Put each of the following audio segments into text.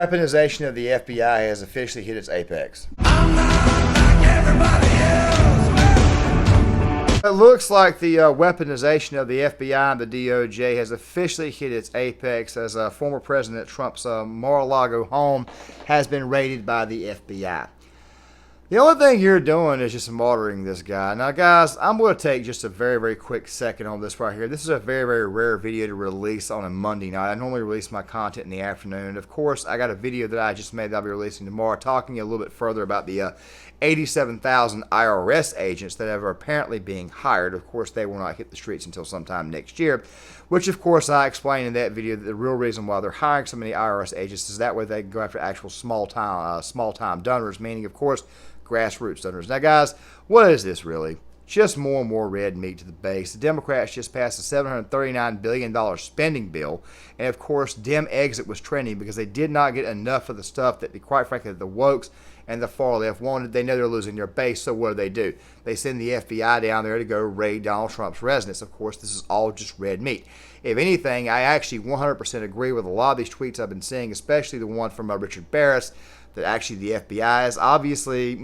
Weaponization of the FBI has officially hit its apex. I'm not like everybody else. It looks like the weaponization of the FBI and the DOJ has officially hit its apex as former President Trump's Mar-a-Lago home has been raided by the FBI. The only thing you're doing is just martyring this guy. Now, guys, I'm going to take just a very, very quick second on this right here. This is a very, very rare video to release on a Monday night. I normally release my content in the afternoon. Of course, I got a video that I just made that I'll be releasing tomorrow talking a little bit further about the 87,000 IRS agents that are apparently being hired. Of course, they will not hit the streets until sometime next year, which, of course, I explained in that video that the real reason why they're hiring so many IRS agents is that way they can go after actual small-time donors, meaning, of course, grassroots donors. Now, guys, what is this really? Just more and more red meat to the base. The Democrats just passed a $739 billion spending bill, and of course, Dem exit was trending because they did not get enough of the stuff that, quite frankly, the wokes and the far left wanted. They know they're losing their base, so what do? They send the FBI down there to go raid Donald Trump's residence. Of course, this is all just red meat. If anything, I actually 100% agree with a lot of these tweets I've been seeing, especially the one from Richard Barris, that actually the FBI is obviously,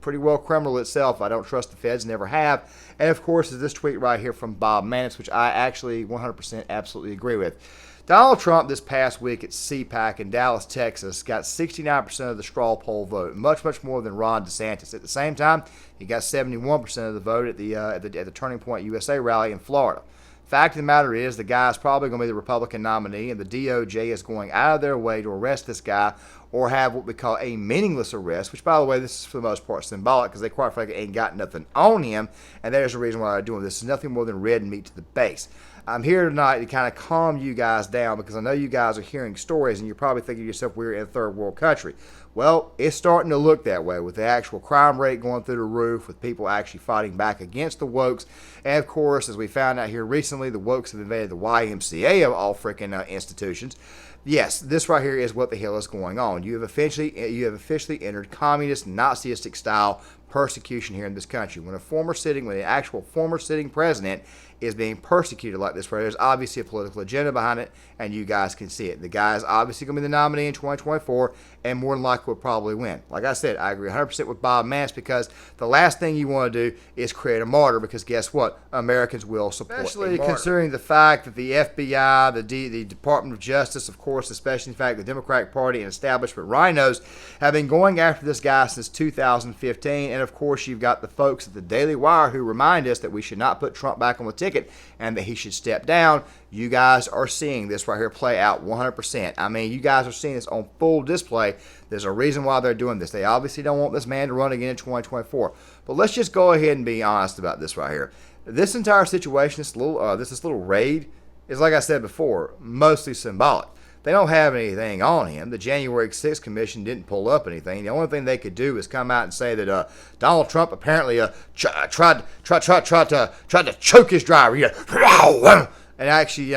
pretty well criminal itself. I don't trust the feds, never have. And of course, is this tweet right here from Bob Mannis, which I actually 100% absolutely agree with. Donald Trump this past week at CPAC in Dallas, Texas, got 69% of the straw poll vote, much, much more than Ron DeSantis. At the same time, he got 71% of the vote at the Turning Point USA rally in Florida. Fact of the matter is, the guy is probably going to be the Republican nominee, and the DOJ is going out of their way to arrest this guy or have what we call a meaningless arrest, which, by the way, this is for the most part symbolic because they quite frankly ain't got nothing on him, and there's the reason why they're doing this. It's nothing more than red meat to the base. I'm here tonight to kind of calm you guys down because I know you guys are hearing stories and you're probably thinking to yourself, we're in a third world country. Well, it's starting to look that way with the actual crime rate going through the roof, with people actually fighting back against the wokes. And of course, as we found out here recently, the wokes have invaded the YMCA of all freaking institutions. Yes, this right here is what the hell is going on. You have officially entered communist, Nazistic style persecution here in this country. When an actual former sitting president is being persecuted like this, there's obviously a political agenda behind it, and you guys can see it. The guy is obviously going to be the nominee in 2024, and more than likely will probably win. Like I said, I agree 100% with Bob Mannis because the last thing you want to do is create a martyr because guess what? Americans will support especially considering the fact that the FBI, the Department of Justice, of course, especially in fact the Democratic Party and establishment rhinos have been going after this guy since 2015, and of course you've got the folks at the Daily Wire who remind us that we should not put Trump back on the ticket and that he should step down. You guys are seeing this right here play out 100%. I mean, you guys are seeing this on full display. There's a reason why they're doing this. They obviously don't want this man to run again in 2024. But let's just go ahead and be honest about this right here. This entire situation, this little raid, is, like I said before, mostly symbolic. They don't have anything on him. The January 6th Commission didn't pull up anything. The only thing they could do is come out and say that Donald Trump apparently tried to choke his driver. And actually,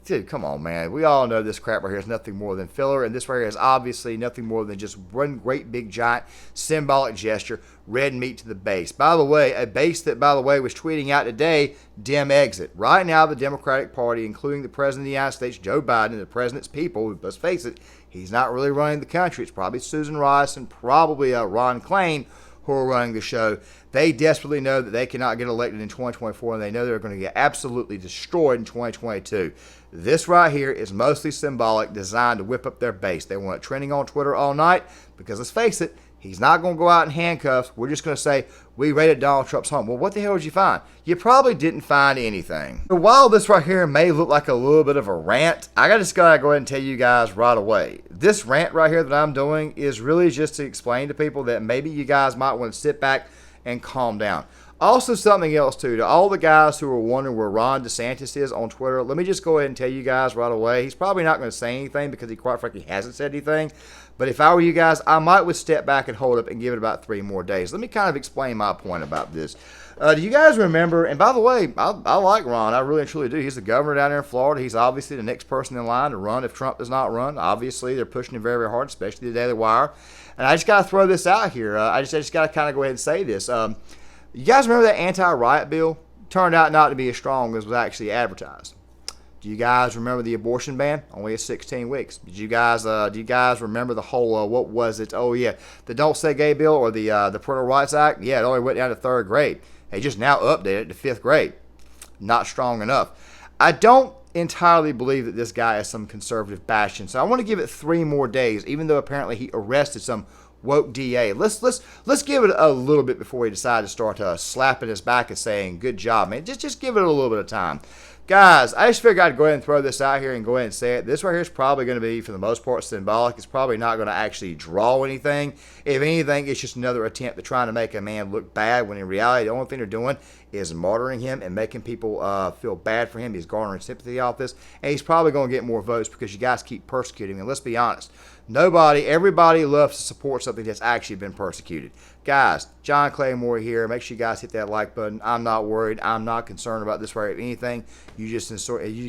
dude, come on, man. We all know this crap right here is nothing more than filler, and this right here is obviously nothing more than just one great big giant symbolic gesture, red meat to the base. By the way, a base that, by the way, was tweeting out today, Dem exit. Right now, the Democratic Party, including the President of the United States, Joe Biden, and the President's people, let's face it, he's not really running the country. It's probably Susan Rice and probably Ron Klain who are running the show. They desperately know that they cannot get elected in 2024, and they know they're going to get absolutely destroyed in 2022. This right here is mostly symbolic, designed to whip up their base. They want it trending on Twitter all night because, let's face it, he's not going to go out in handcuffs. We're just going to say, we raided Donald Trump's home. Well, what the hell did you find? You probably didn't find anything. So while this right here may look like a little bit of a rant, I just got to go ahead and tell you guys right away. This rant right here that I'm doing is really just to explain to people that maybe you guys might want to sit back and calm down. Also, something else, too, to all the guys who are wondering where Ron DeSantis is on Twitter, let me just go ahead and tell you guys right away. He's probably not going to say anything because he quite frankly hasn't said anything. But if I were you guys, I might would step back and hold up and give it about 3 more days. Let me kind of explain my point about this. Do you guys remember, and by the way, I like Ron. I really and truly do. He's the governor down there in Florida. He's obviously the next person in line to run if Trump does not run. Obviously, they're pushing him very, very hard, especially the Daily Wire. And I just got to throw this out here. I just got to kind of go ahead and say this. You guys remember that anti-riot bill? Turned out not to be as strong as was actually advertised. Do you guys remember the abortion ban? Only at 16 weeks. Do you guys remember the whole what was it? Oh yeah, the Don't Say Gay bill or the Parental Rights Act? Yeah, it only went down to 3rd grade. They just now updated it to 5th grade. Not strong enough. I don't entirely believe that this guy is some conservative bastion, so I want to give it 3 more days, even though apparently he arrested some woke DA. Let's give it a little bit before we decide to start slapping his back and saying, good job, man. Just give it a little bit of time. Guys, I just figured I'd go ahead and throw this out here and go ahead and say it. This right here is probably going to be, for the most part, symbolic. It's probably not going to actually draw anything. If anything, it's just another attempt at trying to make a man look bad, when in reality, the only thing they're doing is martyring him and making people feel bad for him. He's garnering sympathy off this, and he's probably going to get more votes because you guys keep persecuting him. And let's be honest, everybody loves to support something that's actually been persecuted. Guys, John Claymore here. Make sure you guys hit that like button. I'm not worried. I'm not concerned about this right or anything. You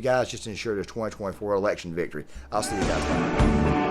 guys just ensure the 2024 election victory. I'll see you guys later.